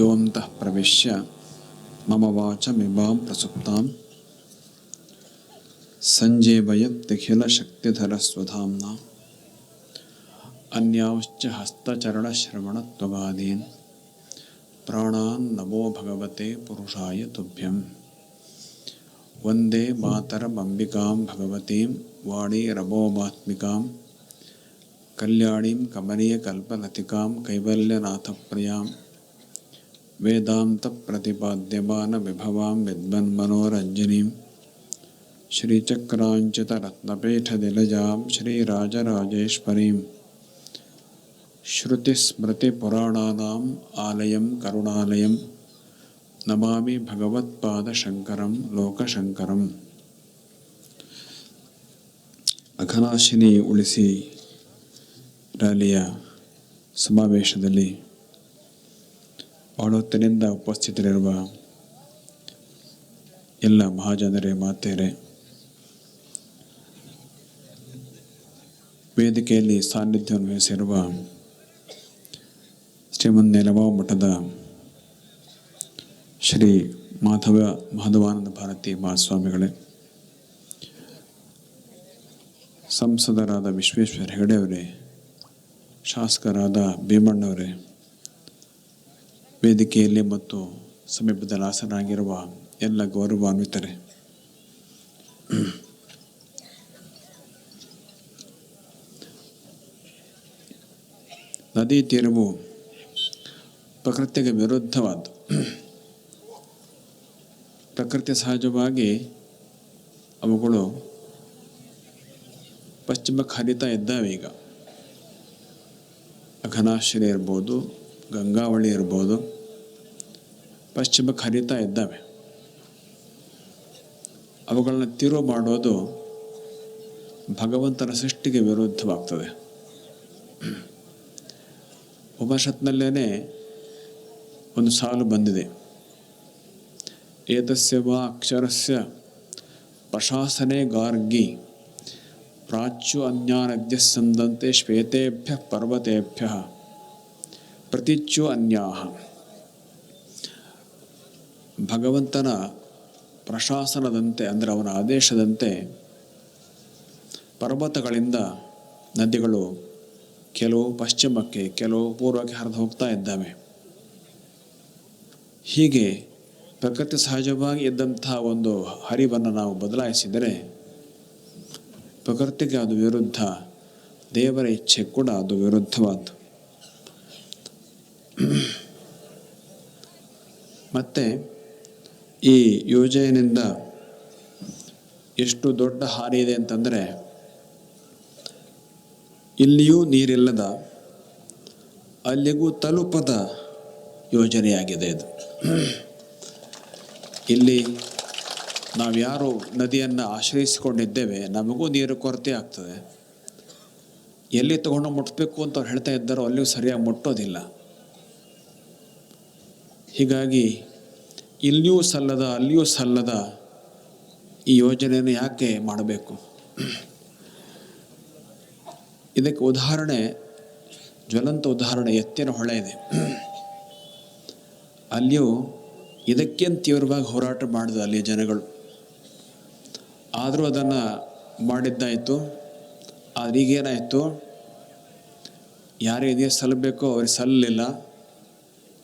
ಯೋऽन्तಃ ಪ್ರವಿಶ್ಯ ಮಮ ವಾಚಮಿಮಾಂ ಪ್ರಸುಪ್ತಾಂ ಸಂಜೀವಯತ್ಯಖಿಲಶಕ್ತಿಧರಸ್ವಧಾಮ್ನಾ ಅನ್ಯಾಂಶ್ಚ ಹಸ್ತಚರಣಶ್ರವಣತ್ವಗಾದೀನ್ ಪ್ರಾಣಾನ್ ನಮೋ ಭಗವತೆ ಪುರುಷಾಯ ತುಭ್ಯಂ. ವಂದೇ ಮಾತರಮಂಬಿಕಾಂ ಭಗವತೀಂ ವಾಣೀರಮೋಮಾತ್ಮಿಕಾಂ ಕಲ್ಯಾಣೀಂ ಕಮನೀಯಕಲ್ಪಲತಿಕಾಂ ಕೈವಲ್ಯನಾಥಪ್ರಿಯಾಂ ವೇದಾಂತ ಪ್ರತಿಪಾದ್ಯಮಾನ ವಿಭವಾಂ ವಿದ್ವನ್ಮನೋರಂಜನೀಂ ಶ್ರೀಚಕ್ರಾಂಚಿತರತ್ನಪೀಠದಿಲಜಾಂ ಶ್ರೀರಾಜರಾಜೇಶ್ವರೀಂ ಶ್ರುತಿಸ್ಮೃತಿಪುರಾಣಾನಾಂ ಆಲಯಂ ಕರುಣಾಲಯಂ ನಮಾಮಿ ಭಗವತ್ಪಾದಶಂಕರಂ ಲೋಕಶಂಕರಂ. ಅಘನಾಶಿನಿ ಉಳಿಸಿ ರ್ಯಾಲಿಯ ಸಮಾವೇಶದಲ್ಲಿ ಹೊತ್ತಿನಿಂದ ಉಪಸ್ಥಿತರಿರುವ ಎಲ್ಲ ಮಹಾಜನರೇ, ಮಾತೆಯರೇ, ವೇದಿಕೆಯಲ್ಲಿ ಸಾನ್ನಿಧ್ಯವನ್ನು ವಹಿಸಿರುವ ಶ್ರೀಮನ್ ನೆಲವಾವ್ ಮಠದ ಶ್ರೀ ಮಾಧವಾನಂದ ಭಾರತಿ ಮಹಾಸ್ವಾಮಿಗಳೇ, ಸಂಸದರಾದ ವಿಶ್ವೇಶ್ವರ ಹೆಗಡೆ ಅವರೇ, ಶಾಸಕರಾದ ಭೀಮಣ್ಣವರೇ, ವೇದಿಕೆಯಲ್ಲಿ ಮತ್ತು ಸಮೀಪದಲ್ಲಿ ಆಸನಾಗಿರುವ ಎಲ್ಲ ಗೌರವಾನ್ವಿತರೇ, ನದಿ ತೀರವು ಪ್ರಕೃತಿಗೆ ವಿರುದ್ಧವಾದ್ದು. ಪ್ರಕೃತಿ ಸಹಜವಾಗಿ ಅವುಗಳು ಪಶ್ಚಿಮಕ್ಕೆ ಹರಿತಾ ಇದ್ದಾವೆ. ಈಗ ಅಘನಾಶಿನಿ ಇರ್ಬೋದು, ಗಂಗಾವಳಿ ಇರ್ಬೋದು, ಪಶ್ಚಿಮಕ್ಕೆ ಹರಿತಾ ಇದ್ದಾವೆ. ಅವುಗಳನ್ನ ತಿರುವು ಮಾಡೋದು ಭಗವಂತನ ಸೃಷ್ಟಿಗೆ ವಿರುದ್ಧವಾಗ್ತದೆ. ಉಪನಿಷತ್ನಲ್ಲೇ ಒಂದು ಸಾಲು ಬಂದಿದೆ, ಏತಸ್ಯ ವಾ ಅಕ್ಷರಸ್ಯ ಪ್ರಶಾಸನೆ ಗಾರ್ಗಿ ಪ್ರಾಚ್ಯು ಅನ್ಯಾನದ್ಯ ಸಂದಂತೆ ಶ್ವೇತೇಭ್ಯ ಪರ್ವತೇಭ್ಯ ಪ್ರತಿಚ್ಯು ಅನ್ಯಾಹ. ಭಗವಂತನ ಪ್ರಶಾಸನದಂತೆ, ಅಂದರೆ ಅವನ ಆದೇಶದಂತೆ ಪರ್ವತಗಳಿಂದ ನದಿಗಳು ಕೆಲವು ಪಶ್ಚಿಮಕ್ಕೆ, ಕೆಲವು ಪೂರ್ವಕ್ಕೆ ಹರಿದು ಹೋಗ್ತಾ ಇದ್ದಾವೆ. ಹೀಗೆ ಪ್ರಕೃತಿ ಸಹಜವಾಗಿ ಇದ್ದಂತಹ ಒಂದು ಹರಿವನ್ನು ನಾವು ಬದಲಾಯಿಸಿದರೆ ಪ್ರಕೃತಿಗೆ ಅದು ವಿರುದ್ಧ, ದೇವರ ಇಚ್ಛೆ ಕೂಡ ಅದು ವಿರುದ್ಧವಾದ್ದು. ಮತ್ತು ಈ ಯೋಜನೆಯಿಂದ ಎಷ್ಟು ದೊಡ್ಡ ಹಾನಿ ಇದೆ ಅಂತಂದರೆ, ಇಲ್ಲಿಯೂ ನೀರಿಲ್ಲದ, ಅಲ್ಲಿಗೂ ತಲುಪದ ಯೋಜನೆಯಾಗಿದೆ ಇದು. ಇಲ್ಲಿ ನಾವ್ಯಾರು ನದಿಯನ್ನು ಆಶ್ರಯಿಸಿಕೊಂಡಿದ್ದೇವೆ, ನಮಗೂ ನೀರು ಕೊರತೆ ಆಗ್ತದೆ. ಎಲ್ಲಿ ತಗೊಂಡು ಮುಟ್ಟಬೇಕು ಅಂತ ಅವ್ರು ಹೇಳ್ತಾ ಇದ್ದಾರೋ ಅಲ್ಲಿಯೂ ಸರಿಯಾಗಿ ಮುಟ್ಟೋದಿಲ್ಲ. ಹೀಗಾಗಿ ಇಲ್ಲಿಯೂ ಸಲ್ಲದ, ಅಲ್ಲಿಯೂ ಸಲ್ಲದ ಈ ಯೋಜನೆಯನ್ನು ಯಾಕೆ ಮಾಡಬೇಕು? ಇದಕ್ಕೆ ಉದಾಹರಣೆ, ಜ್ವಲಂತ ಉದಾಹರಣೆ ಎತ್ತಿನ ಹೊಳೆ ಇದೆ. ಅಲ್ಲಿಯೂ ಇದಕ್ಕೇನು ತೀವ್ರವಾಗಿ ಹೋರಾಟ ಮಾಡಿದ ಅಲ್ಲಿಯ ಜನಗಳು. ಆದರೂ ಅದನ್ನು ಮಾಡಿದ್ದಾಯಿತು. ಆದರೆ ಈಗೇನಾಯಿತು, ಯಾರಿಗೆ ನೀರು ಸಲ್ಲಬೇಕೋ ಅವ್ರಿಗೆ ಸಲ್ಲಲಿಲ್ಲ.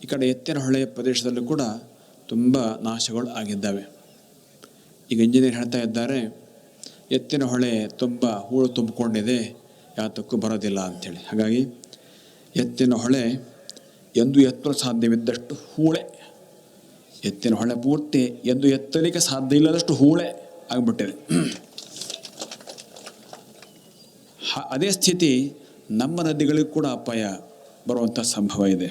ಈ ಕಡೆ ಎತ್ತಿನ ಹೊಳೆಯ ಪ್ರದೇಶದಲ್ಲೂ ಕೂಡ ತುಂಬ ನಾಶಗಳು ಆಗಿದ್ದಾವೆ. ಈಗ ಇಂಜಿನಿಯರ್ ಹೇಳ್ತಾ ಇದ್ದಾರೆ, ಎತ್ತಿನ ಹೊಳೆ ತುಂಬ ಹೂಳು ತುಂಬಿಕೊಂಡಿದೆ, ಯಾತಕ್ಕೂ ಬರೋದಿಲ್ಲ ಅಂಥೇಳಿ. ಹಾಗಾಗಿ ಎತ್ತಿನ ಹೊಳೆ ಎಂದು ಎತ್ತಲು ಸಾಧ್ಯವಿದ್ದಷ್ಟು ಹೂಳೆ, ಎತ್ತಿನ ಹೊಳೆ ಪೂರ್ತಿ ಎಂದು ಎತ್ತಲಿಕ್ಕೆ ಸಾಧ್ಯ ಇಲ್ಲದಷ್ಟು ಹೂಳೆ ಆಗಿಬಿಟ್ಟಿದೆ. ಅದೇ ಸ್ಥಿತಿ ನಮ್ಮ ನದಿಗಳಿಗೂ ಕೂಡ ಅಪಾಯ ಬರುವಂಥ ಸಂಭವ ಇದೆ.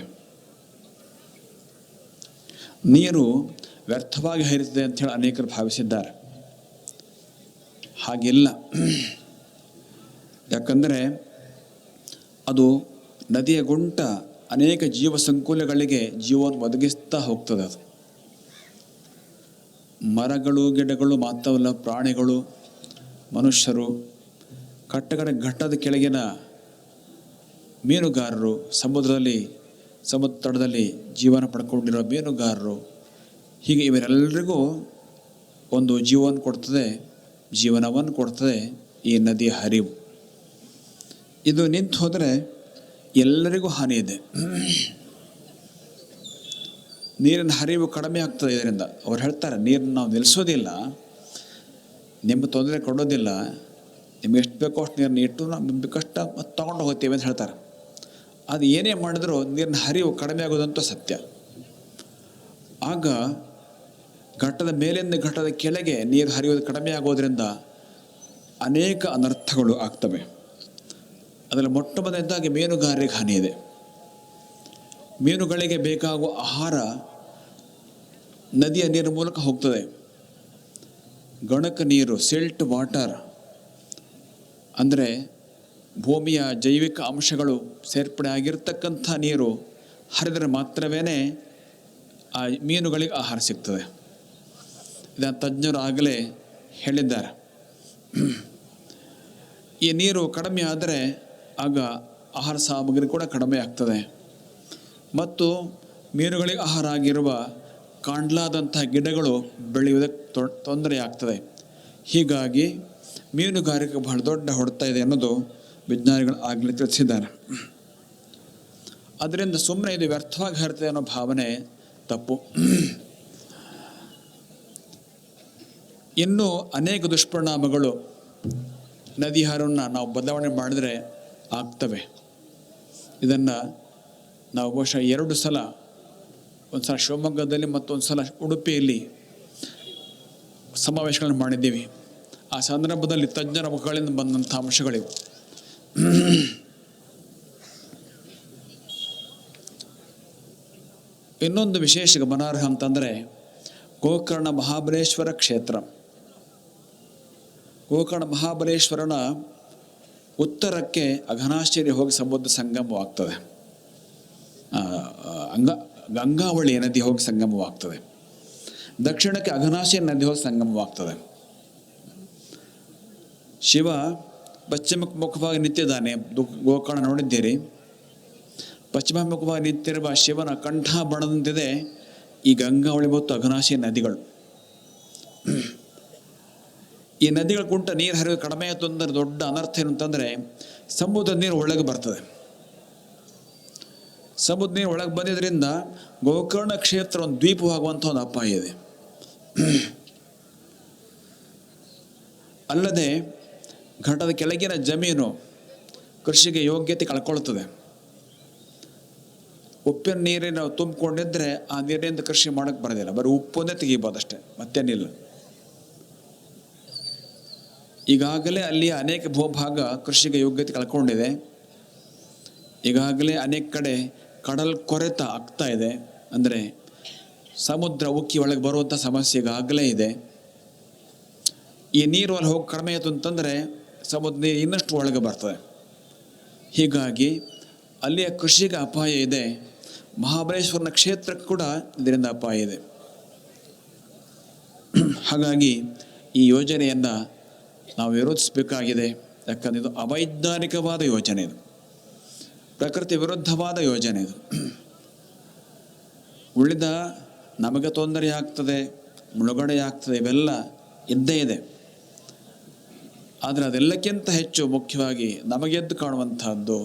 ನೀರು ವ್ಯರ್ಥವಾಗಿ ಹರಿಯುತ್ತದೆ ಅಂಥೇಳಿ ಅನೇಕರು ಭಾವಿಸಿದ್ದಾರೆ. ಹಾಗಿಲ್ಲ. ಯಾಕಂದರೆ ಅದು ನದಿಯ ಗುಂಟ ಅನೇಕ ಜೀವ ಸಂಕುಲಗಳಿಗೆ ಜೀವವನ್ನು ಒದಗಿಸ್ತಾ ಹೋಗ್ತದೆ. ಅದು ಮರಗಳು, ಗಿಡಗಳು ಮಾತ್ರವಲ್ಲ, ಪ್ರಾಣಿಗಳು, ಮನುಷ್ಯರು, ಘಟ್ಟದ ಕೆಳಗಿನ ಮೀನುಗಾರರು, ಸಮುದ್ರದಲ್ಲಿ ಸಮುದ್ರ ತಟದಲ್ಲಿ ಜೀವನ ಪಡ್ಕೊಂಡಿರೋ ಮೀನುಗಾರರು, ಹೀಗೆ ಇವರೆಲ್ಲರಿಗೂ ಒಂದು ಜೀವನವನ್ನು ಕೊಡ್ತದೆ ಈ ನದಿಯ ಹರಿವು. ಇದು ನಿಂತು ಹೋದರೆ ಎಲ್ಲರಿಗೂ ಹಾನಿ ಇದೆ. ನೀರಿನ ಹರಿವು ಕಡಿಮೆ ಆಗ್ತದೆ ಇದರಿಂದ. ಅವ್ರು ಹೇಳ್ತಾರೆ, ನೀರನ್ನು ನಾವು ನಿಲ್ಲಿಸೋದಿಲ್ಲ, ನಿಮಗೆ ತೊಂದರೆ ಕೊಡೋದಿಲ್ಲ, ನಿಮ್ಗೆ ಎಷ್ಟು ಬೇಕೋ ಅಷ್ಟು ನೀರನ್ನು ಇಟ್ಟು ನಾವು ಬೇಕಷ್ಟು ತೊಗೊಂಡು ಹೋಗ್ತೀವಿ ಅಂತ ಹೇಳ್ತಾರೆ. ಅದು ಏನೇ ಮಾಡಿದ್ರೂ ನೀರಿನ ಹರಿವು ಕಡಿಮೆ ಆಗೋದಂತೂ ಸತ್ಯ. ಆಗ ಘಟ್ಟದ ಮೇಲಿಂದ ಘಟ್ಟದ ಕೆಳಗೆ ನೀರು ಹರಿಯೋದು ಕಡಿಮೆ ಆಗೋದ್ರಿಂದ ಅನೇಕ ಅನರ್ಥಗಳು ಆಗ್ತವೆ. ಅದರಲ್ಲಿ ಮೊಟ್ಟ ಮೊದಲನೇದಾಗಿ ಮೀನುಗಾರರಿಗೆ ಹಾನಿ ಇದೆ. ಮೀನುಗಳಿಗೆ ಬೇಕಾಗುವ ಆಹಾರ ನದಿಯ ನೀರಿನ ಮೂಲಕ ಹೋಗ್ತದೆ. ಗಣಕ ನೀರು, ಸಿಲ್ಟ್ ವಾಟರ್, ಅಂದರೆ ಭೂಮಿಯ ಜೈವಿಕ ಅಂಶಗಳು ಸೇರ್ಪಡೆ ಆಗಿರ್ತಕ್ಕಂಥ ನೀರು ಹರಿದರೆ ಮಾತ್ರವೇ ಆ ಮೀನುಗಳಿಗೆ ಆಹಾರ ಸಿಗ್ತದೆ. ಇದನ್ನು ತಜ್ಞರು ಆಗಲೇ ಹೇಳಿದ್ದಾರೆ. ಈ ನೀರು ಕಡಿಮೆ ಆದರೆ ಆಗ ಆಹಾರ ಸಾಮಗ್ರಿ ಕೂಡ ಕಡಿಮೆ ಆಗ್ತದೆ ಮತ್ತು ಮೀನುಗಳಿಗೆ ಆಹಾರ ಆಗಿರುವ ಕಾಂಡ್ಲಾದಂತಹ ಗಿಡಗಳು ಬೆಳೆಯುವುದಕ್ಕೆ ತೊಂದರೆ ಆಗ್ತದೆ. ಹೀಗಾಗಿ ಮೀನುಗಾರಿಕೆ ಬಹಳ ದೊಡ್ಡ ಹೊಡೆತ ಇದೆ ಅನ್ನೋದು ವಿಜ್ಞಾನಿಗಳು ಆಗಲೇ ತಿಳಿಸಿದ್ದಾರೆ. ಅದರಿಂದ ಸುಮ್ಮನೆ ಇದು ವ್ಯರ್ಥವಾಗಿ ಹರಿತದೆ ಅನ್ನೋ ಭಾವನೆ ತಪ್ಪು. ಇನ್ನೂ ಅನೇಕ ದುಷ್ಪರಿಣಾಮಗಳು ನದಿ ಹರಿವನ್ನು ನಾವು ಬದಲಾವಣೆ ಮಾಡಿದರೆ ಆಗ್ತವೆ. ಇದನ್ನು ನಾವು ಬಹುಶಃ 2 ಸಲ, ಒಂದು ಸಲ ಶಿವಮೊಗ್ಗದಲ್ಲಿ ಮತ್ತೊಂದು ಸಲ ಉಡುಪಿಯಲ್ಲಿ ಸಮಾವೇಶಗಳನ್ನು ಮಾಡಿದ್ದೀವಿ. ಆ ಸಂದರ್ಭದಲ್ಲಿ ತಜ್ಞರ ಮುಖಗಳಿಂದ ಬಂದಂಥ ಅಂಶಗಳಿವೆ. ಇನ್ನೊಂದು ವಿಶೇಷ ಗಮನಾರ್ಹ ಅಂತಂದರೆ ಗೋಕರ್ಣ ಮಹಾಬಲೇಶ್ವರ ಕ್ಷೇತ್ರ. ಗೋಕರ್ಣ ಮಹಾಬಲೇಶ್ವರನ ಉತ್ತರಕ್ಕೆ ಅಘನಾಶಿನಿ ಹೋಗಿ ಸಮುದ್ರ ಸಂಗಮವಾಗ್ತದೆ. ಗಂಗಾವಳಿ ನದಿ ಹೋಗಿ ಸಂಗಮವಾಗ್ತದೆ. ದಕ್ಷಿಣಕ್ಕೆ ಅಘನಾಶಿನಿ ನದಿ ಹೋಗಿ ಸಂಗಮವಾಗ್ತದೆ. ಶಿವ ಪಶ್ಚಿಮಮುಖವಾಗಿ ನಿಂತಿದ್ದಾನೆ. ಗೋಕರ್ಣ ನೋಡಿದ್ದೀರಿ. ಪಶ್ಚಿಮಮುಖವಾಗಿ ನಿಂತಿರುವ ಶಿವನ ಕಂಠಾಭರಣದಂತಿದೆ ಈ ಗಂಗಾವಳಿ ಮತ್ತು ಅಘನಾಶಿನಿ ನದಿಗಳು. ಈ ನದಿಗಳ ಕುಂಟ ನೀರು ಹರಿವು ಕಡಿಮೆ ಆಯಿತು ಅಂದರೆ ದೊಡ್ಡ ಅನರ್ಥ ಏನು ಅಂತಂದರೆ ಸಮುದ್ರದ ನೀರು ಒಳಗೆ ಬರ್ತದೆ. ಸಮುದ್ರ ನೀರು ಒಳಗೆ ಬಂದಿದ್ದರಿಂದ ಗೋಕರ್ಣ ಕ್ಷೇತ್ರ ಒಂದು ದ್ವೀಪವಾಗುವಂಥ ಒಂದು ಅಪಾಯ ಇದೆ. ಅಲ್ಲದೆ ಘಟ್ಟದ ಕೆಳಗಿನ ಜಮೀನು ಕೃಷಿಗೆ ಯೋಗ್ಯತೆ ಕಳ್ಕೊಳ್ತದೆ. ಉಪ್ಪಿನ ನೀರಿನ ತುಂಬಿಕೊಂಡಿದ್ರೆ ಆ ನೀರಿನಿಂದ ಕೃಷಿ ಮಾಡೋಕ್ಕೆ ಬರೋದಿಲ್ಲ. ಬರೀ ಉಪ್ಪನ್ನೇ ತೆಗಿಬೋದು ಅಷ್ಟೇ, ಮತ್ತೇನಿಲ್ಲ. ಈಗಾಗಲೇ ಅಲ್ಲಿ ಅನೇಕ ಭೂಭಾಗ ಕೃಷಿಗೆ ಯೋಗ್ಯತೆ ಕಳ್ಕೊಂಡಿದೆ. ಈಗಾಗಲೇ ಅನೇಕ ಕಡೆ ಕಡಲ್ ಕೊರೆತ ಆಗ್ತಾ ಇದೆ. ಅಂದರೆ ಸಮುದ್ರ ಉಕ್ಕಿ ಒಳಗೆ ಬರುವಂಥ ಸಮಸ್ಯೆ ಈಗಾಗಲೇ ಇದೆ. ಈ ನೀರು ಅಲ್ಲಿ ಹೋಗಿ ಕಡಿಮೆ ಆಯಿತು ಅಂತಂದರೆ ಸಮುದ್ರ ನೀರು ಇನ್ನಷ್ಟು ಒಳಗೆ ಬರ್ತದೆ. ಹೀಗಾಗಿ ಅಲ್ಲಿಯ ಕೃಷಿಗೆ ಅಪಾಯ ಇದೆ. ಮಹಾಬಲೇಶ್ವರನ ಕ್ಷೇತ್ರಕ್ಕೆ ಕೂಡ ಇದರಿಂದ ಅಪಾಯ ಇದೆ. ಹಾಗಾಗಿ ಈ ಯೋಜನೆಯನ್ನು ನಾವು ವಿರೋಧಿಸಬೇಕಾಗಿದೆ. ಯಾಕಂದರೆ ಇದು ಅವೈಜ್ಞಾನಿಕವಾದ ಯೋಜನೆ, ಇದು ಪ್ರಕೃತಿ ವಿರುದ್ಧವಾದ ಯೋಜನೆ. ಇದು ಉಳಿದ ನಮಗೆ ತೊಂದರೆ ಆಗ್ತದೆ, ಮುಳುಗಡೆ ಆಗ್ತದೆ, ಇವೆಲ್ಲ ಇದ್ದೇ ಇದೆ. ಆದರೆ ಅದೆಲ್ಲಕ್ಕಿಂತ ಹೆಚ್ಚು ಮುಖ್ಯವಾಗಿ ನಮಗೆದ್ದು ಕಾಣುವಂಥದ್ದು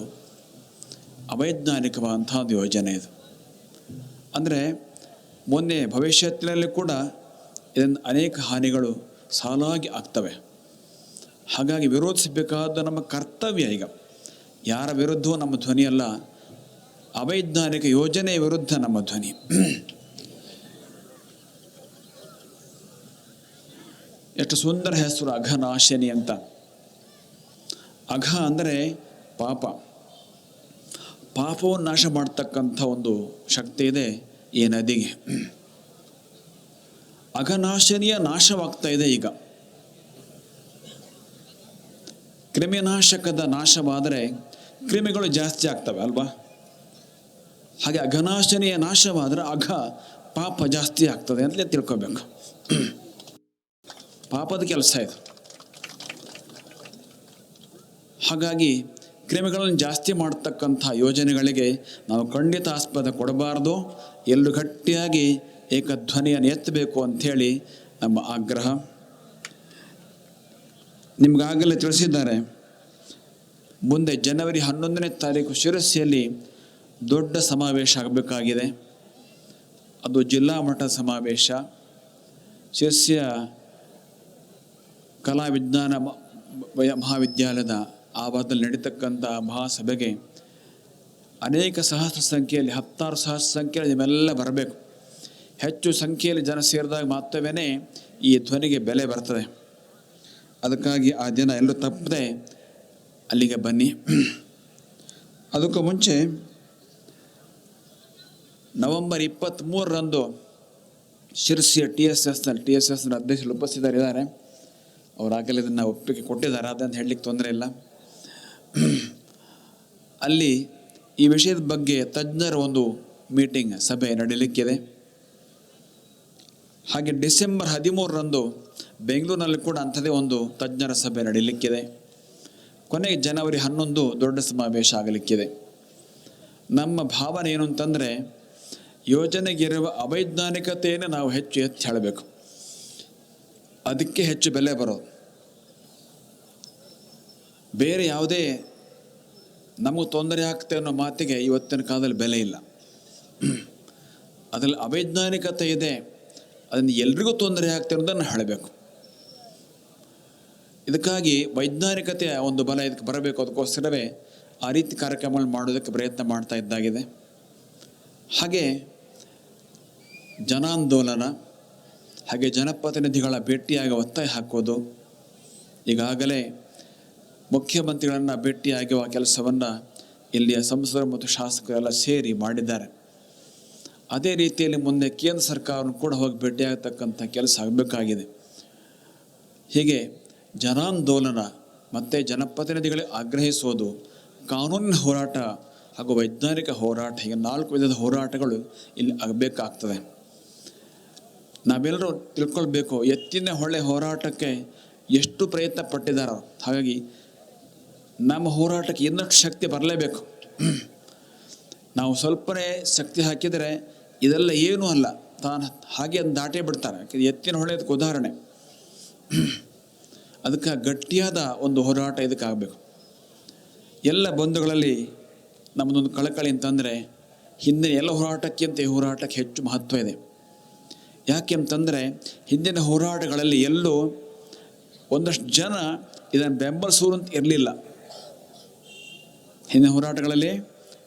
ಅವೈಜ್ಞಾನಿಕವಾದಂಥದ್ದು ಯೋಜನೆ ಇದು. ಅಂದರೆ ಮೊನ್ನೆ ಭವಿಷ್ಯತ್ತಿನಲ್ಲಿ ಕೂಡ ಇದರಿಂದ ಅನೇಕ ಹಾನಿಗಳು ಸಾಲಾಗಿ ಆಗ್ತವೆ. ಹಾಗಾಗಿ ವಿರೋಧಿಸಬೇಕಾದ ನಮ್ಮ ಕರ್ತವ್ಯ. ಈಗ ಯಾರ ವಿರುದ್ಧವೂ ನಮ್ಮ ಧ್ವನಿಯಲ್ಲ, ಅವೈಜ್ಞಾನಿಕ ಯೋಜನೆಯ ವಿರುದ್ಧ ನಮ್ಮ ಧ್ವನಿ. ಎಷ್ಟು ಸುಂದರ ಹೆಸರು ಅಘನಾಶಿನಿ ಅಂತ. ಅಘ ಅಂದರೆ ಪಾಪ. ಪಾಪವನ್ನು ನಾಶ ಮಾಡ್ತಕ್ಕಂಥ ಒಂದು ಶಕ್ತಿ ಇದೆ ಈ ನದಿಗೆ. ಅಘನಾಶಿನಿಯ ನಾಶವಾಗ್ತಾ ಇದೆ ಈಗ. ಕ್ರಿಮಿನಾಶಕದ ನಾಶವಾದರೆ ಕ್ರಿಮಿಗಳು ಜಾಸ್ತಿ ಆಗ್ತವೆ ಅಲ್ವಾ? ಹಾಗೆ ಅಘನಾಶಿನಿಯ ನಾಶವಾದರೆ ಅಘ ಪಾಪ ಜಾಸ್ತಿ ಆಗ್ತದೆ ಅಂತಲೇ ತಿಳ್ಕೊಬೇಕು. ಪಾಪದ ಕೆಲಸ ಇದು. ಹಾಗಾಗಿ ಕ್ರಿಮಿಗಳನ್ನು ಜಾಸ್ತಿ ಮಾಡ್ತಕ್ಕಂಥ ಯೋಜನೆಗಳಿಗೆ ನಾವು ಖಂಡಿತ ಆಸ್ಪದ ಕೊಡಬಾರ್ದು. ಎಲ್ಲರೂ ಗಟ್ಟಿಯಾಗಿ ಏಕಧ್ವನಿಯನ್ನು ಎತ್ತಬೇಕು ಅಂಥೇಳಿ ನಮ್ಮ ಆಗ್ರಹ. ನಿಮಗಾಗಲೇ ತಿಳಿಸಿದ್ದಾರೆ, ಮುಂದೆ ಜನವರಿ 11ನೇ ತಾರೀಕು ಶಿರಸಿಯಲ್ಲಿ ದೊಡ್ಡ ಸಮಾವೇಶ ಆಗಬೇಕಾಗಿದೆ. ಅದು ಜಿಲ್ಲಾ ಮಟ್ಟದ ಸಮಾವೇಶ. ಶಿರಸಿಯ ಕಲಾ ವಿಜ್ಞಾನ ಮಹಾವಿದ್ಯಾಲಯದ ಆವರಣದಲ್ಲಿ ನಡೀತಕ್ಕಂಥ ಮಹಾಸಭೆಗೆ ಅನೇಕ ಸಹಸ್ರ ಸಂಖ್ಯೆಯಲ್ಲಿ, 10,000 ಸಹಸ್ರ ಸಂಖ್ಯೆಯಲ್ಲಿ ನಿಮ್ಮೆಲ್ಲ ಬರಬೇಕು. ಹೆಚ್ಚು ಸಂಖ್ಯೆಯಲ್ಲಿ ಜನ ಸೇರಿದಾಗ ಮಾತ್ರವೇ ಈ ಧ್ವನಿಗೆ ಬೆಲೆ ಬರ್ತದೆ. ಅದಕ್ಕಾಗಿ ಆ ದಿನ ಎಲ್ಲರೂ ತಪ್ಪದೆ ಅಲ್ಲಿಗೆ ಬನ್ನಿ. ಅದಕ್ಕೂ ಮುಂಚೆ ನವೆಂಬರ್ 23ರಂದು ಶಿರಸಿಯ TSSನ ಅಧ್ಯಕ್ಷರು ಉಪಸ್ಥಿತರಿದ್ದಾರೆ. ಅವರಾಗಲೇ ಇದನ್ನು ಒಪ್ಪಿಗೆ ಕೊಟ್ಟಿದ್ದಾರೆ, ಅದಂತ ಹೇಳಲಿಕ್ಕೆ ತೊಂದರೆ ಇಲ್ಲ. ಅಲ್ಲಿ ಈ ವಿಷಯದ ಬಗ್ಗೆ ತಜ್ಞರ ಒಂದು ಮೀಟಿಂಗ್ ಸಭೆ ನಡೆಯಲಿಕ್ಕಿದೆ. ಹಾಗೆ ಡಿಸೆಂಬರ್ 13ರಂದು ಬೆಂಗಳೂರಿನಲ್ಲಿ ಕೂಡ ಅಂಥದ್ದೇ ಒಂದು ತಜ್ಞರ ಸಭೆ ನಡೆಯಲಿಕ್ಕಿದೆ. ಕೊನೆಗೆ ಜನವರಿ 11 ದೊಡ್ಡ ಸಮಾವೇಶ ಆಗಲಿಕ್ಕಿದೆ. ನಮ್ಮ ಭಾವನೆ ಏನು ಅಂತಂದರೆ, ಯೋಜನೆಗಿರುವ ಅವೈಜ್ಞಾನಿಕತೆಯನ್ನು ನಾವು ಹೆಚ್ಚು ಎತ್ತಿ ಹೇಳಬೇಕು. ಅದಕ್ಕೆ ಹೆಚ್ಚು ಬೆಲೆ ಬರೋದು. ಬೇರೆ ಯಾವುದೇ ನಮಗೆ ತೊಂದರೆ ಆಗ್ತದೆ ಅನ್ನೋ ಮಾತಿಗೆ ಇವತ್ತಿನ ಕಾಲದಲ್ಲಿ ಬೆಲೆ ಇಲ್ಲ. ಅದರಲ್ಲಿ ಅವೈಜ್ಞಾನಿಕತೆ ಇದೆ, ಅದನ್ನು ಎಲ್ರಿಗೂ ತೊಂದರೆ ಆಗ್ತದೆ ಅನ್ನೋದನ್ನು ಹೇಳಬೇಕು. ಇದಕ್ಕಾಗಿ ವೈಜ್ಞಾನಿಕತೆಯ ಒಂದು ಬಲ ಇದಕ್ಕೆ ಬರಬೇಕು. ಅದಕ್ಕೋಸ್ಕರವೇ ಆ ರೀತಿ ಕಾರ್ಯಕ್ರಮಗಳು ಮಾಡೋದಕ್ಕೆ ಪ್ರಯತ್ನ ಮಾಡ್ತಾ ಇದ್ದಾಗಿದೆ. ಹಾಗೆ ಜನಾಂದೋಲನ, ಹಾಗೆ ಜನಪ್ರತಿನಿಧಿಗಳ ಭೇಟಿಯಾಗಿ ಒತ್ತಾಯ ಹಾಕೋದು. ಈಗಾಗಲೇ ಮುಖ್ಯಮಂತ್ರಿಗಳನ್ನು ಭೇಟಿಯಾಗುವ ಕೆಲಸವನ್ನು ಇಲ್ಲಿಯ ಸಂಸದರು ಮತ್ತು ಶಾಸಕರೆಲ್ಲ ಸೇರಿ ಮಾಡಿದ್ದಾರೆ. ಅದೇ ರೀತಿಯಲ್ಲಿ ಮುಂದೆ ಕೇಂದ್ರ ಸರ್ಕಾರವನ್ನು ಕೂಡ ಹೋಗಿ ಭೇಟಿಯಾಗತಕ್ಕಂಥ ಕೆಲಸ ಆಗಬೇಕಾಗಿದೆ. ಹೀಗೆ ಜನಾಂದೋಲನ ಮತ್ತು ಜನಪ್ರತಿನಿಧಿಗಳಿಗೆ ಆಗ್ರಹಿಸೋದು, ಕಾನೂನಿನ ಹೋರಾಟ ಹಾಗೂ ವೈಜ್ಞಾನಿಕ ಹೋರಾಟ, ಹೀಗೆ 4 ವಿಧದ ಹೋರಾಟಗಳು ಇಲ್ಲಿ ಆಗಬೇಕಾಗ್ತದೆ. ನಾವೆಲ್ಲರೂ ತಿಳ್ಕೊಳ್ಬೇಕು, ಎತ್ತಿನ ಹೊಳೆ ಹೋರಾಟಕ್ಕೆ ಎಷ್ಟು ಪ್ರಯತ್ನ ಪಟ್ಟಿದ್ದಾರೋ. ಹಾಗಾಗಿ ನಮ್ಮ ಹೋರಾಟಕ್ಕೆ ಇನ್ನಷ್ಟು ಶಕ್ತಿ ಬರಲೇಬೇಕು. ನಾವು ಸ್ವಲ್ಪನೇ ಶಕ್ತಿ ಹಾಕಿದರೆ ಇದೆಲ್ಲ ಏನೂ ಅಲ್ಲ, ತಾನು ಹಾಗೆ ಒಂದು ದಾಟೇ ಬಿಡ್ತಾರೆ. ಎತ್ತಿನ ಹೊಳೆ ಅದಕ್ಕೆ ಉದಾಹರಣೆ. ಅದಕ್ಕೆ ಗಟ್ಟಿಯಾದ ಒಂದು ಹೋರಾಟ ಇದಕ್ಕಾಗಬೇಕು. ಎಲ್ಲ ಬಂಧುಗಳಲ್ಲಿ ನಮ್ಮದೊಂದು ಕಳಕಳಿ ಅಂತಂದರೆ, ಹಿಂದಿನ ಎಲ್ಲ ಹೋರಾಟಕ್ಕಿಂತ ಈ ಹೋರಾಟಕ್ಕೆ ಹೆಚ್ಚು ಮಹತ್ವ ಇದೆ. ಯಾಕೆ ಅಂತಂದರೆ, ಹಿಂದಿನ ಹೋರಾಟಗಳಲ್ಲಿ ಎಲ್ಲೂ ಒಂದಷ್ಟು ಜನ ಇದನ್ನು ಬೆಂಬಲಿಸೋರು ಅಂತ ಇರಲಿಲ್ಲ. ಹಿಂದಿನ ಹೋರಾಟಗಳಲ್ಲಿ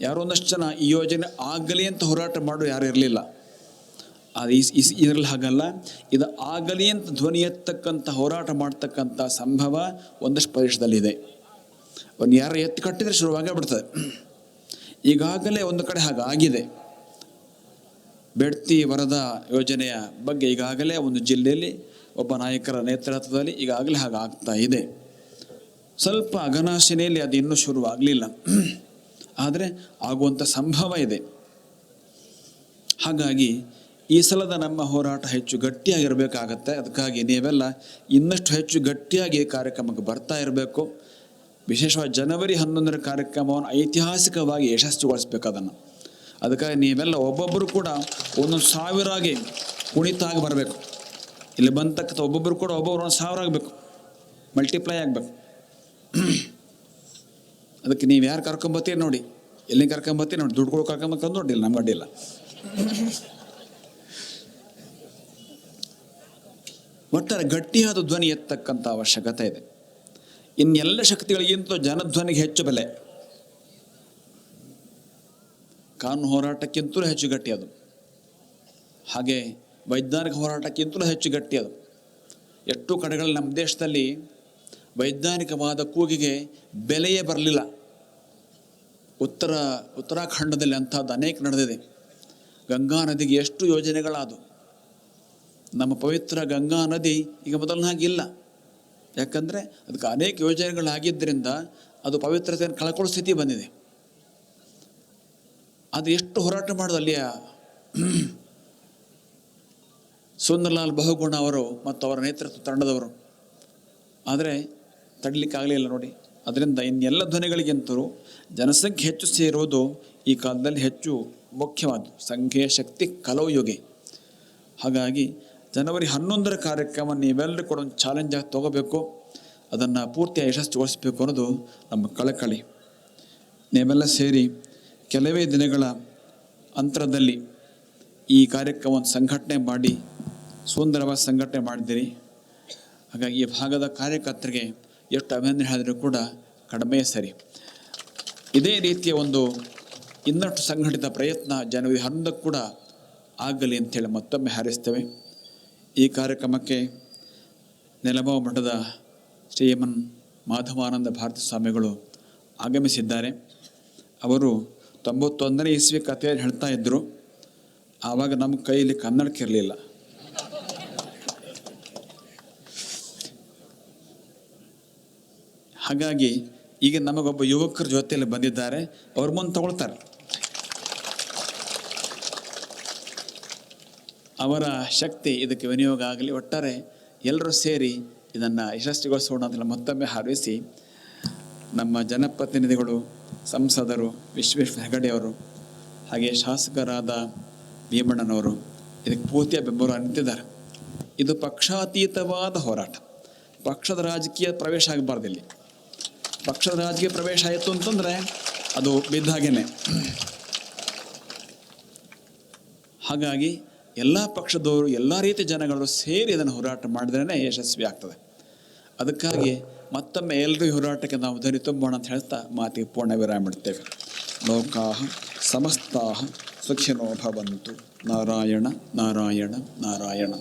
ಯಾರೋ ಒಂದಷ್ಟು ಜನ ಈ ಯೋಜನೆ ಆಗಲಿ ಅಂತ ಹೋರಾಟ ಮಾಡೋರು ಯಾರು ಇರಲಿಲ್ಲ. ಅದು ಇದರಲ್ಲಿ ಹಾಗಲ್ಲ. ಇದು ಆಗಲಿ ಅಂತ ಧ್ವನಿ ಎತ್ತಕ್ಕಂಥ ಹೋರಾಟ ಮಾಡ್ತಕ್ಕಂಥ ಸಂಭವ ಒಂದಷ್ಟು ಪ್ರದೇಶದಲ್ಲಿದೆ. ಒಂದು ಯಾರು ಎತ್ತು ಕಟ್ಟಿದರೆ ಶುರುವಾಗೇ ಬಿಡ್ತದೆ. ಈಗಾಗಲೇ ಒಂದು ಕಡೆ ಹಾಗಾಗಿದೆ. ಬೆಡ್ತಿ ವರದಾ ಯೋಜನೆಯ ಬಗ್ಗೆ ಈಗಾಗಲೇ ಒಂದು ಜಿಲ್ಲೆಯಲ್ಲಿ ಒಬ್ಬ ನಾಯಕರ ನೇತೃತ್ವದಲ್ಲಿ ಈಗಾಗಲೇ ಹಾಗಾಗ್ತಾ ಇದೆ. ಸ್ವಲ್ಪ ಅಘನಾಶಿನೆಯಲ್ಲಿ ಅದು ಇನ್ನೂ ಶುರುವಾಗಲಿಲ್ಲ, ಆದರೆ ಆಗುವಂಥ ಸಂಭವ ಇದೆ. ಹಾಗಾಗಿ ಈ ಸಲದ ನಮ್ಮ ಹೋರಾಟ ಹೆಚ್ಚು ಗಟ್ಟಿಯಾಗಿರಬೇಕಾಗತ್ತೆ. ಅದಕ್ಕಾಗಿ ನೀವೆಲ್ಲ ಇನ್ನಷ್ಟು ಹೆಚ್ಚು ಗಟ್ಟಿಯಾಗಿ ಕಾರ್ಯಕ್ರಮಕ್ಕೆ ಬರ್ತಾ ಇರಬೇಕು. ವಿಶೇಷವಾಗಿ ಜನವರಿ 11ರ ಕಾರ್ಯಕ್ರಮವನ್ನು ಐತಿಹಾಸಿಕವಾಗಿ ಯಶಸ್ವಿಗೊಳಿಸ್ಬೇಕು ಅದನ್ನು. ಅದಕ್ಕಾಗಿ ನೀವೆಲ್ಲ ಒಬ್ಬೊಬ್ಬರು ಕೂಡ 1,000 ಆಗಿ ಕುಣಿತಾಗಿ ಬರಬೇಕು. ಇಲ್ಲಿ ಬಂದತಕ್ಕಂಥ ಒಬ್ಬೊಬ್ಬರು ಕೂಡ 1,000 ಆಗಬೇಕು, ಮಲ್ಟಿಪ್ಲೈ ಆಗಬೇಕು. ಅದಕ್ಕೆ ನೀವು ಯಾರು ಕರ್ಕೊಂಬತ್ತೀರಿ ನೋಡಿ, ಎಲ್ಲಿ ಕರ್ಕೊಂಬತ್ತೀರಿ ನೋಡಿ, ದುಡ್ಡು ಕರ್ಕೊಂಬಂದು ನೋಡಿಲ್ಲ, ನಮ್ಗೆ ಅಡ್ಡಿಲ್ಲ. ಒಟ್ಟಾರೆ ಗಟ್ಟಿಯಾದ ಧ್ವನಿ ಎತ್ತಕ್ಕಂಥ ಅವಶ್ಯಕತೆ ಇದೆ. ಇನ್ನೆಲ್ಲ ಶಕ್ತಿಗಳಿಗಿಂತ ಜನಧ್ವನಿಗೆ ಹೆಚ್ಚು ಬೆಲೆ. ಕಾನೂನು ಹೋರಾಟಕ್ಕಿಂತಲೂ ಹೆಚ್ಚು ಗಟ್ಟಿ ಅದು. ಹಾಗೆ ವೈಜ್ಞಾನಿಕ ಹೋರಾಟಕ್ಕಿಂತಲೂ ಹೆಚ್ಚು ಗಟ್ಟಿ ಅದು. ಎಷ್ಟು ಕಡೆಗಳಲ್ಲಿ ನಮ್ಮ ದೇಶದಲ್ಲಿ ವೈಜ್ಞಾನಿಕವಾದ ಕೂಗಿಗೆ ಬೆಲೆಯೇ ಬರಲಿಲ್ಲ. ಉತ್ತರಾಖಂಡದಲ್ಲಿ ಅಂಥದ್ದು ಅನೇಕ ನಡೆದಿದೆ. ಗಂಗಾ ನದಿಗೆ ಎಷ್ಟು ಯೋಜನೆಗಳಾದವು. ನಮ್ಮ ಪವಿತ್ರ ಗಂಗಾ ನದಿ ಈಗ ಮೊದಲನಾಗಿಲ್ಲ. ಯಾಕಂದರೆ ಅದಕ್ಕೆ ಅನೇಕ ಯೋಜನೆಗಳಾಗಿದ್ದರಿಂದ ಅದು ಪವಿತ್ರತೆಯನ್ನು ಕಳ್ಕೊಳ್ಳೋ ಸ್ಥಿತಿ ಬಂದಿದೆ. ಅದು ಎಷ್ಟು ಹೋರಾಟ ಮಾಡೋದು ಅಲ್ಲಿಯ ಸುಂದರ್ಲಾಲ್ ಬಹುಗುಣ ಅವರು ಮತ್ತು ಅವರ ನೇತೃತ್ವ ತಂಡದವರು. ಆದರೆ ತಡಲಿಕ್ಕಾಗಲಿಲ್ಲ ನೋಡಿ. ಅದರಿಂದ ಇನ್ನೆಲ್ಲ ಧ್ವನಿಗಳಿಗಿಂತಲೂ ಜನಸಂಖ್ಯೆ ಹೆಚ್ಚು ಸೇರುವುದು ಈ ಕಾಲದಲ್ಲಿ ಹೆಚ್ಚು ಮುಖ್ಯವಾದ್ದು. ಸಂಖ್ಯೆಯ ಶಕ್ತಿ ಕಲವು ಯುಗೆ. ಹಾಗಾಗಿ ಜನವರಿ 11ರ ಕಾರ್ಯಕ್ರಮ ನೀವೆಲ್ಲರೂ ಕೂಡ ಒಂದು ಚಾಲೆಂಜಾಗಿ ತೊಗೋಬೇಕು, ಅದನ್ನು ಪೂರ್ತಿಯಾಗಿ ಯಶಸ್ವಿಗೊಳಿಸಬೇಕು ಅನ್ನೋದು ನಮ್ಮ ಕಳಕಳಿ. ನೀವೆಲ್ಲ ಸೇರಿ ಕೆಲವೇ ದಿನಗಳ ಅಂತರದಲ್ಲಿ ಈ ಕಾರ್ಯಕ್ರಮವನ್ನು ಸಂಘಟನೆ ಮಾಡಿ ಸುಂದರವಾದ ಸಂಘಟನೆ ಮಾಡಿದ್ದೀರಿ. ಹಾಗಾಗಿ ಈ ಭಾಗದ ಕಾರ್ಯಕರ್ತರಿಗೆ ಎಷ್ಟು ಅಭಿನಂದನೆ ಹೇಳಿದರೂ ಕೂಡ ಕಡಿಮೆ ಸರಿ. ಇದೇ ರೀತಿಯ ಒಂದು ಇನ್ನಷ್ಟು ಸಂಘಟಿತ ಪ್ರಯತ್ನ ಜನವರಿ 11ಕ್ಕೆ ಕೂಡ ಆಗಲಿ ಅಂತೇಳಿ ಮತ್ತೊಮ್ಮೆ ಹಾರೈಸ್ತೇವೆ. ಈ ಕಾರ್ಯಕ್ರಮಕ್ಕೆ ನೆಲಮಾವು ಮಠದ ಶ್ರೀಮನ್ ಮಾಧವಾನಂದ ಭಾರತಿ ಸ್ವಾಮಿಗಳು ಆಗಮಿಸಿದ್ದಾರೆ. ಅವರು 91ನೇ ಇಸ್ವಿ ಕಥೆಯನ್ನು ಹೇಳ್ತಾ ಇದ್ದರು. ಆವಾಗ ನಮ್ಮ ಕೈಯಲ್ಲಿ ಕನ್ನಡಕ್ಕೆ ಇರಲಿಲ್ಲ. ಹಾಗಾಗಿ ಈಗ ನಮಗೊಬ್ಬ ಯುವಕರ ಜೊತೆಯಲ್ಲಿ ಬಂದಿದ್ದಾರೆ, ಅವ್ರ ಮುಂದೆ ತಗೊಳ್ತಾರೆ. ಅವರ ಶಕ್ತಿ ಇದಕ್ಕೆ ವಿನಿಯೋಗ ಆಗಲಿ. ಒಟ್ಟಾರೆ ಎಲ್ಲರೂ ಸೇರಿ ಇದನ್ನು ಯಶಸ್ವಿಗೊಳಿಸೋಣ ಅಂತ ಮತ್ತೊಮ್ಮೆ ಹಾರೈಸಿ, ನಮ್ಮ ಜನಪ್ರತಿನಿಧಿಗಳು, ಸಂಸದರು ವಿಶ್ವೇಶ್ವರ ಹೆಗಡೆಯವರು, ಹಾಗೆ ಶಾಸಕರಾದ ಭೀಮಣ್ಣನವರು ಇದಕ್ಕೆ ಪೂರ್ತಿಯ ಬೆಂಬಲ ನಿಂತಿದ್ದಾರೆ. ಇದು ಪಕ್ಷಾತೀತವಾದ ಹೋರಾಟ. ಪಕ್ಷದ ರಾಜಕೀಯ ಪ್ರವೇಶ ಆಗಬಾರ್ದು. ಇಲ್ಲಿ ಪಕ್ಷದ ರಾಜಕೀಯ ಪ್ರವೇಶ ಆಯಿತು ಅಂತಂದರೆ ಅದು ಬಿದ್ದಾಗೇನೆ. ಹಾಗಾಗಿ ಎಲ್ಲ ಪಕ್ಷದವರು, ಎಲ್ಲ ರೀತಿಯ ಜನಗಳು ಸೇರಿ ಇದನ್ನು ಹೋರಾಟ ಮಾಡಿದ್ರೇ ಯಶಸ್ವಿ ಆಗ್ತದೆ. ಅದಕ್ಕಾಗಿ ಮತ್ತೊಮ್ಮೆ ಎಲ್ಲರೂ ಹೋರಾಟಕ್ಕೆ ನಾವು ಧ್ವನಿ ತುಂಬೋಣ ಅಂತ ಹೇಳ್ತಾ ಮಾತಿಗೆ ಪೂರ್ಣ ವಿರಾಮ ಬಿಡ್ತೇವೆ. ಲೋಕಾಃ ಸಮಸ್ತಾಃ ಸುಖಿನೋ ಭವಂತು. ನಾರಾಯಣ ನಾರಾಯಣ ನಾರಾಯಣ.